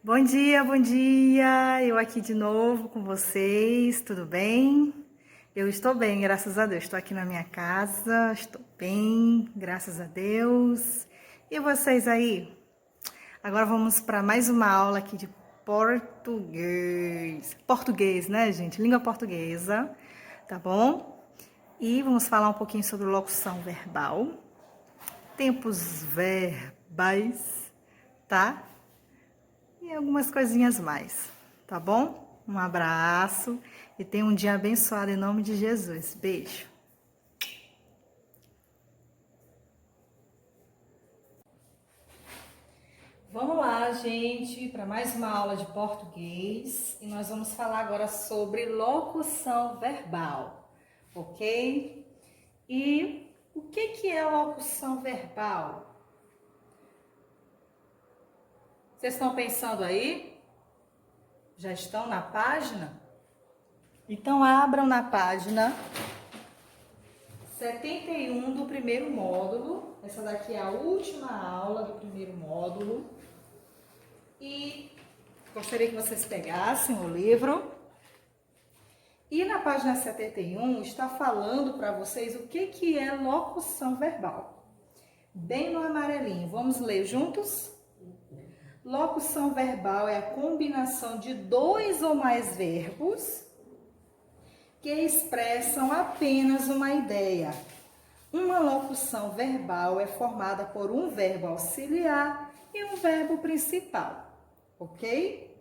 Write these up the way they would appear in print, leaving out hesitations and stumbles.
Bom dia, bom dia! Eu aqui de novo com vocês, tudo bem? Eu estou bem, graças a Deus. Estou aqui na minha casa, estou bem, graças a Deus. E vocês aí? Agora vamos para mais uma aula aqui de português. Português, né, gente? Língua portuguesa, tá bom? E vamos falar um pouquinho sobre locução verbal, tempos verbais, tá? E algumas coisinhas mais, tá bom? Um abraço e tenha um dia abençoado em nome de Jesus. Beijo. Vamos lá, gente, para mais uma aula de português e nós vamos falar agora sobre locução verbal, ok? E o que é locução verbal? Vocês estão pensando aí? Já estão na página? Então abram na página 71 do primeiro módulo. Essa daqui é a última aula do primeiro módulo. E gostaria que vocês pegassem o livro. E na página 71 está falando para vocês o que é locução verbal. Bem no amarelinho. Vamos ler juntos? Locução verbal é a combinação de dois ou mais verbos que expressam apenas uma ideia. Uma locução verbal é formada por um verbo auxiliar e um verbo principal, ok?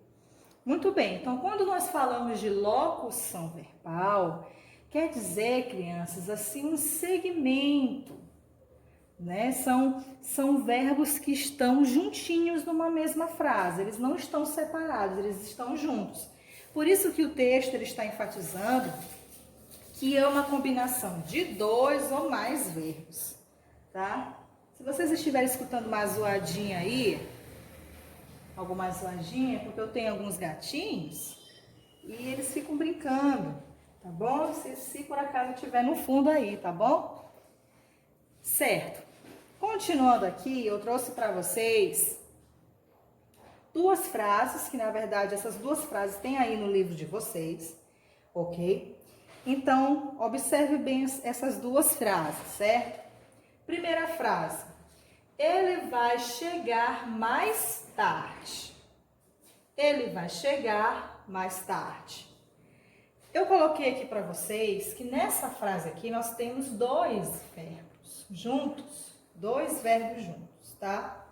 Muito bem, então quando nós falamos de locução verbal, quer dizer, crianças, assim, um segmento, né? São verbos que estão juntinhos numa mesma frase, eles não estão separados, eles estão juntos. Por isso que o texto ele está enfatizando que é uma combinação de dois ou mais verbos, tá? Se vocês estiverem escutando uma zoadinha aí, alguma zoadinha, porque eu tenho alguns gatinhos e eles ficam brincando, tá bom? Se por acaso estiver no fundo aí, tá bom? Certo. Continuando aqui, eu trouxe para vocês duas frases, que na verdade essas duas frases tem aí no livro de vocês, ok? Então, observe bem essas duas frases, certo? Primeira frase. Ele vai chegar mais tarde. Ele vai chegar mais tarde. Eu coloquei aqui para vocês que nessa frase aqui nós temos dois verbos juntos. Dois verbos juntos, tá?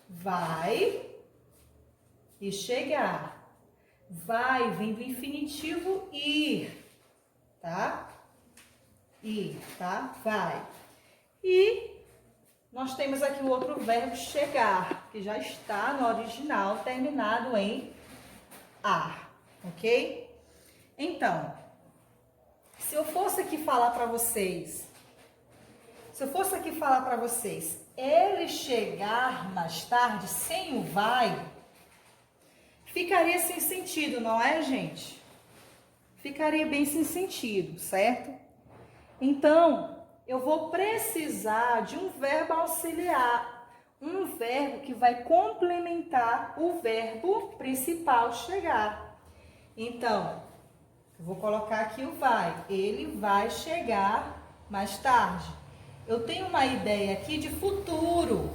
Vai e chegar. Vai vem do infinitivo ir. Tá? Ir, tá? Vai. E nós temos aqui o outro verbo chegar, que já está no original terminado em ar, ok? Então, se eu fosse aqui falar para vocês, ele chegar mais tarde sem o vai, ficaria sem sentido, não é, gente? Ficaria bem sem sentido, certo? Então, eu vou precisar de um verbo auxiliar, um verbo que vai complementar o verbo principal chegar. Então, eu vou colocar aqui o vai. Ele vai chegar mais tarde. Eu tenho uma ideia aqui de futuro,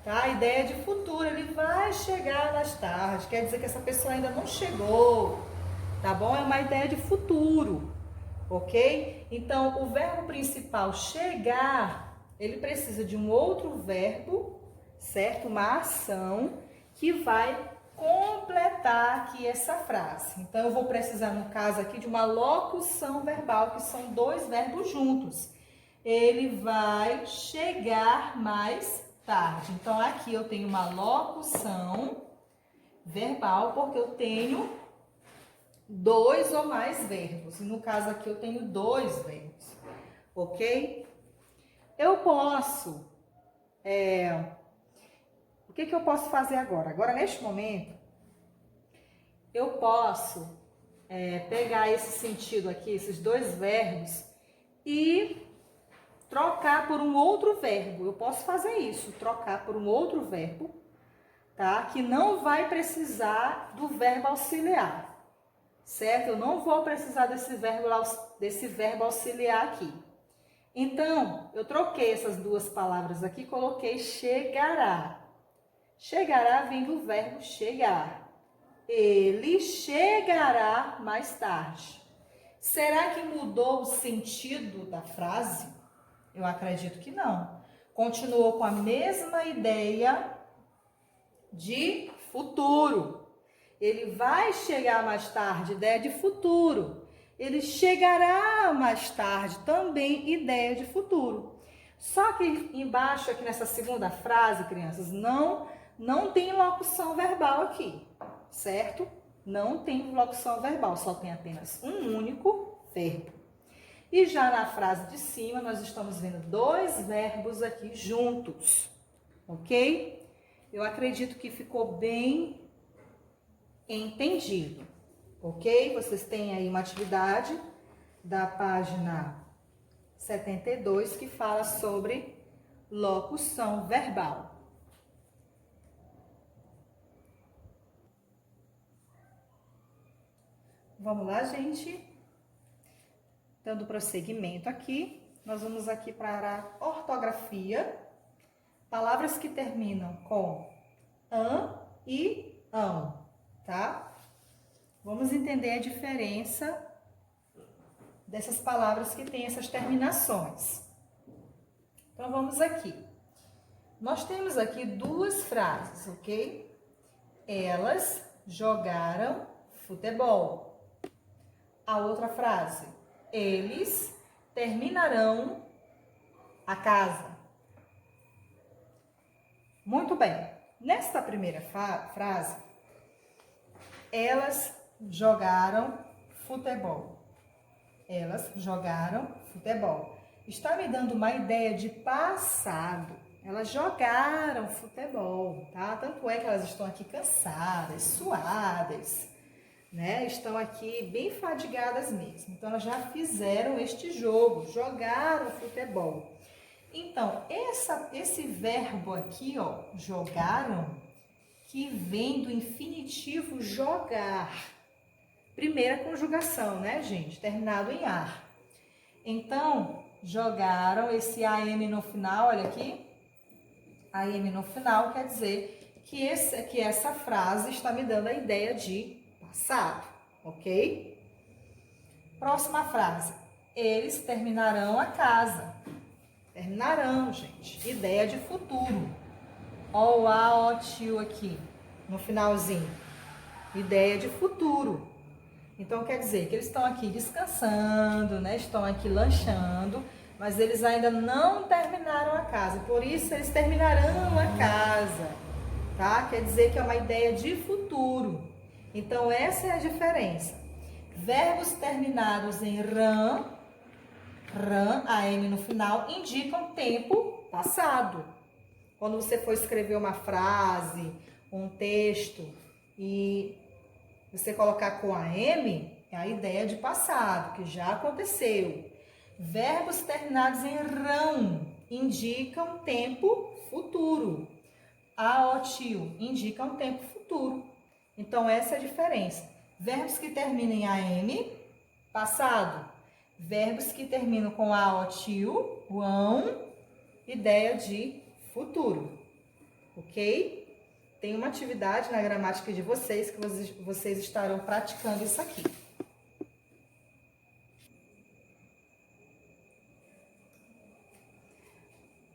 tá? A ideia de futuro, ele vai chegar mais tarde. Quer dizer que essa pessoa ainda não chegou. Tá bom? É uma ideia de futuro, ok? Então, o verbo principal chegar, ele precisa de um outro verbo, certo? Uma ação que vai completar aqui essa frase. Então, eu vou precisar, no caso aqui, de uma locução verbal, que são dois verbos juntos. Ele vai chegar mais tarde. Então, aqui eu tenho uma locução verbal, porque eu tenho dois ou mais verbos. E no caso aqui eu tenho dois verbos, ok? Eu posso... o que eu posso fazer agora? Agora, neste momento, eu posso pegar esse sentido aqui, esses dois verbos, e trocar por um outro verbo. Eu posso fazer isso, trocar por um outro verbo, tá? Que não vai precisar do verbo auxiliar, certo? Eu não vou precisar desse verbo auxiliar aqui. Então, eu troquei essas duas palavras aqui, coloquei chegará. Chegará vem do verbo chegar. Ele chegará mais tarde. Será que mudou o sentido da frase? Eu acredito que não. Continuou com a mesma ideia de futuro. Ele vai chegar mais tarde, ideia de futuro. Ele chegará mais tarde, também ideia de futuro. Só que embaixo, aqui nessa segunda frase, crianças, não tem locução verbal aqui, certo? Não tem locução verbal, só tem apenas um único verbo. E já na frase de cima, nós estamos vendo dois verbos aqui juntos, ok? Eu acredito que ficou bem entendido, ok? Vocês têm aí uma atividade da página 72 que fala sobre locução verbal. Vamos lá, gente? Dando prosseguimento aqui, nós vamos aqui para a ortografia. Palavras que terminam com an e ão, tá? Vamos entender a diferença dessas palavras que têm essas terminações. Então, vamos aqui. Nós temos aqui duas frases, ok? Elas jogaram futebol. A outra frase, eles terminarão a casa. Muito bem. Nesta primeira frase, elas jogaram futebol. Elas jogaram futebol. Está me dando uma ideia de passado. Elas jogaram futebol, tá? Tanto é que elas estão aqui cansadas, suadas, né? Estão aqui bem fadigadas mesmo. Então, elas já fizeram este jogo, jogaram futebol. Então, esse verbo aqui, ó, jogaram, que vem do infinitivo jogar. Primeira conjugação, né, gente? Terminado em ar. Então, jogaram, esse AM no final, olha aqui. AM no final quer dizer que essa frase está me dando a ideia de passado, ok? Próxima frase. Eles terminarão a casa. Terminarão, gente. Ideia de futuro. Ó o a, ó tio aqui, no finalzinho. Ideia de futuro. Então, quer dizer que eles estão aqui descansando, né? Estão aqui lanchando, mas eles ainda não terminaram a casa. Por isso, eles terminarão a casa, tá? Quer dizer que é uma ideia de futuro. Então, essa é a diferença. Verbos terminados em ran, AM no final, indicam tempo passado. Quando você for escrever uma frase, um texto, e você colocar com AM, é a ideia de passado, que já aconteceu. Verbos terminados em rão indicam tempo futuro. A, o, tio indicam tempo futuro. Então, essa é a diferença. Verbos que terminam em AM, passado. Verbos que terminam com a, o, tio, o ão, ideia de futuro. Ok? Tem uma atividade na gramática de vocês que vocês estarão praticando isso aqui.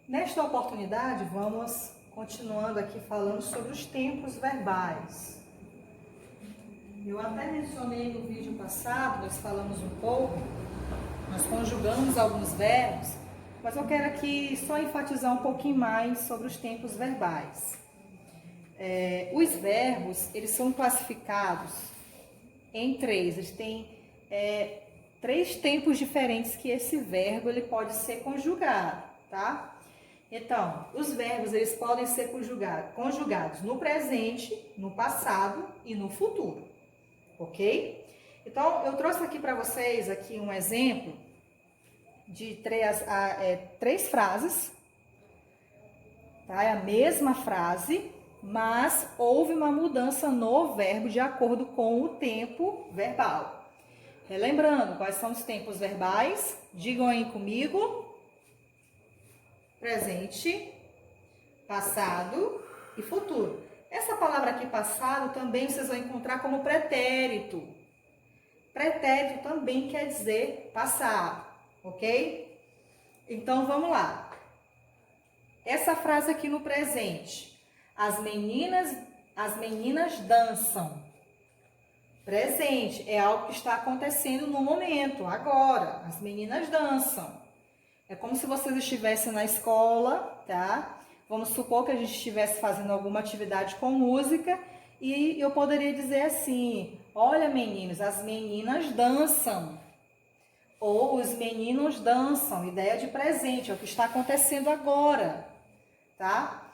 Nesta oportunidade, vamos continuando aqui falando sobre os tempos verbais. Eu até mencionei no vídeo passado, nós falamos um pouco, nós conjugamos alguns verbos, mas eu quero aqui só enfatizar um pouquinho mais sobre os tempos verbais. Os verbos, eles são classificados em três. Eles têm três tempos diferentes que esse verbo ele pode ser conjugado, tá? Então, os verbos eles podem ser conjugados no presente, no passado e no futuro, ok? Então, eu trouxe aqui para vocês aqui um exemplo de três frases, tá? É a mesma frase, mas houve uma mudança no verbo de acordo com o tempo verbal. Relembrando, quais são os tempos verbais? Digam aí comigo. Presente, passado e futuro. Essa palavra aqui, passado, também vocês vão encontrar como pretérito. Pretérito também quer dizer passado, ok? Então, vamos lá. Essa frase aqui no presente. As meninas dançam. Presente é algo que está acontecendo no momento, agora. As meninas dançam. É como se vocês estivessem na escola, tá? Vamos supor que a gente estivesse fazendo alguma atividade com música e eu poderia dizer assim: olha, meninos, as meninas dançam. Ou os meninos dançam, ideia de presente, é o que está acontecendo agora, tá?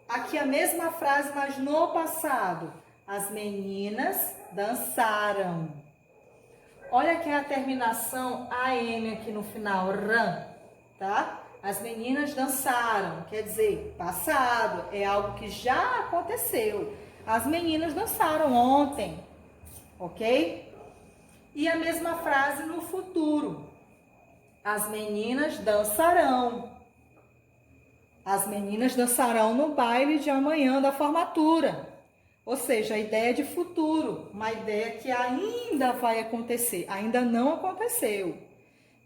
Aqui a mesma frase, mas no passado. As meninas dançaram. Olha aqui a terminação AM aqui no final, ran, tá? As meninas dançaram, quer dizer, passado, é algo que já aconteceu. As meninas dançaram ontem, ok? E a mesma frase no futuro. As meninas dançarão. As meninas dançarão no baile de amanhã da formatura. Ou seja, a ideia de futuro, uma ideia que ainda vai acontecer, ainda não aconteceu,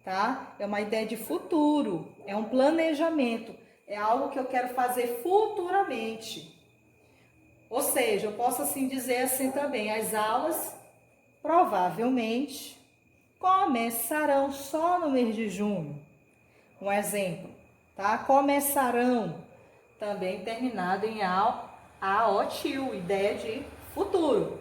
tá? É uma ideia de futuro, é um planejamento, é algo que eu quero fazer futuramente. Ou seja, eu posso assim dizer assim também, as aulas provavelmente começarão só no mês de junho. Um exemplo, tá? Começarão, também terminado em AOTIL, ideia de futuro.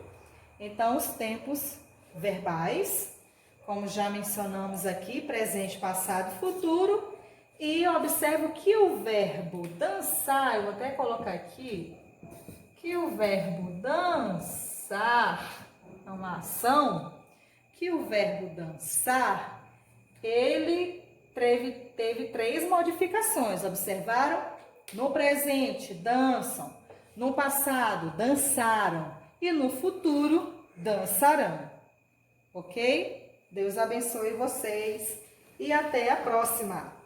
Então, os tempos verbais, como já mencionamos aqui, presente, passado e futuro. E observo que o verbo dançar, eu vou até colocar aqui, que o verbo dançar é uma ação, que o verbo dançar, ele teve 3 modificações, observaram? No presente, dançam. No passado, dançaram. E no futuro, dançarão. Ok? Deus abençoe vocês e até a próxima!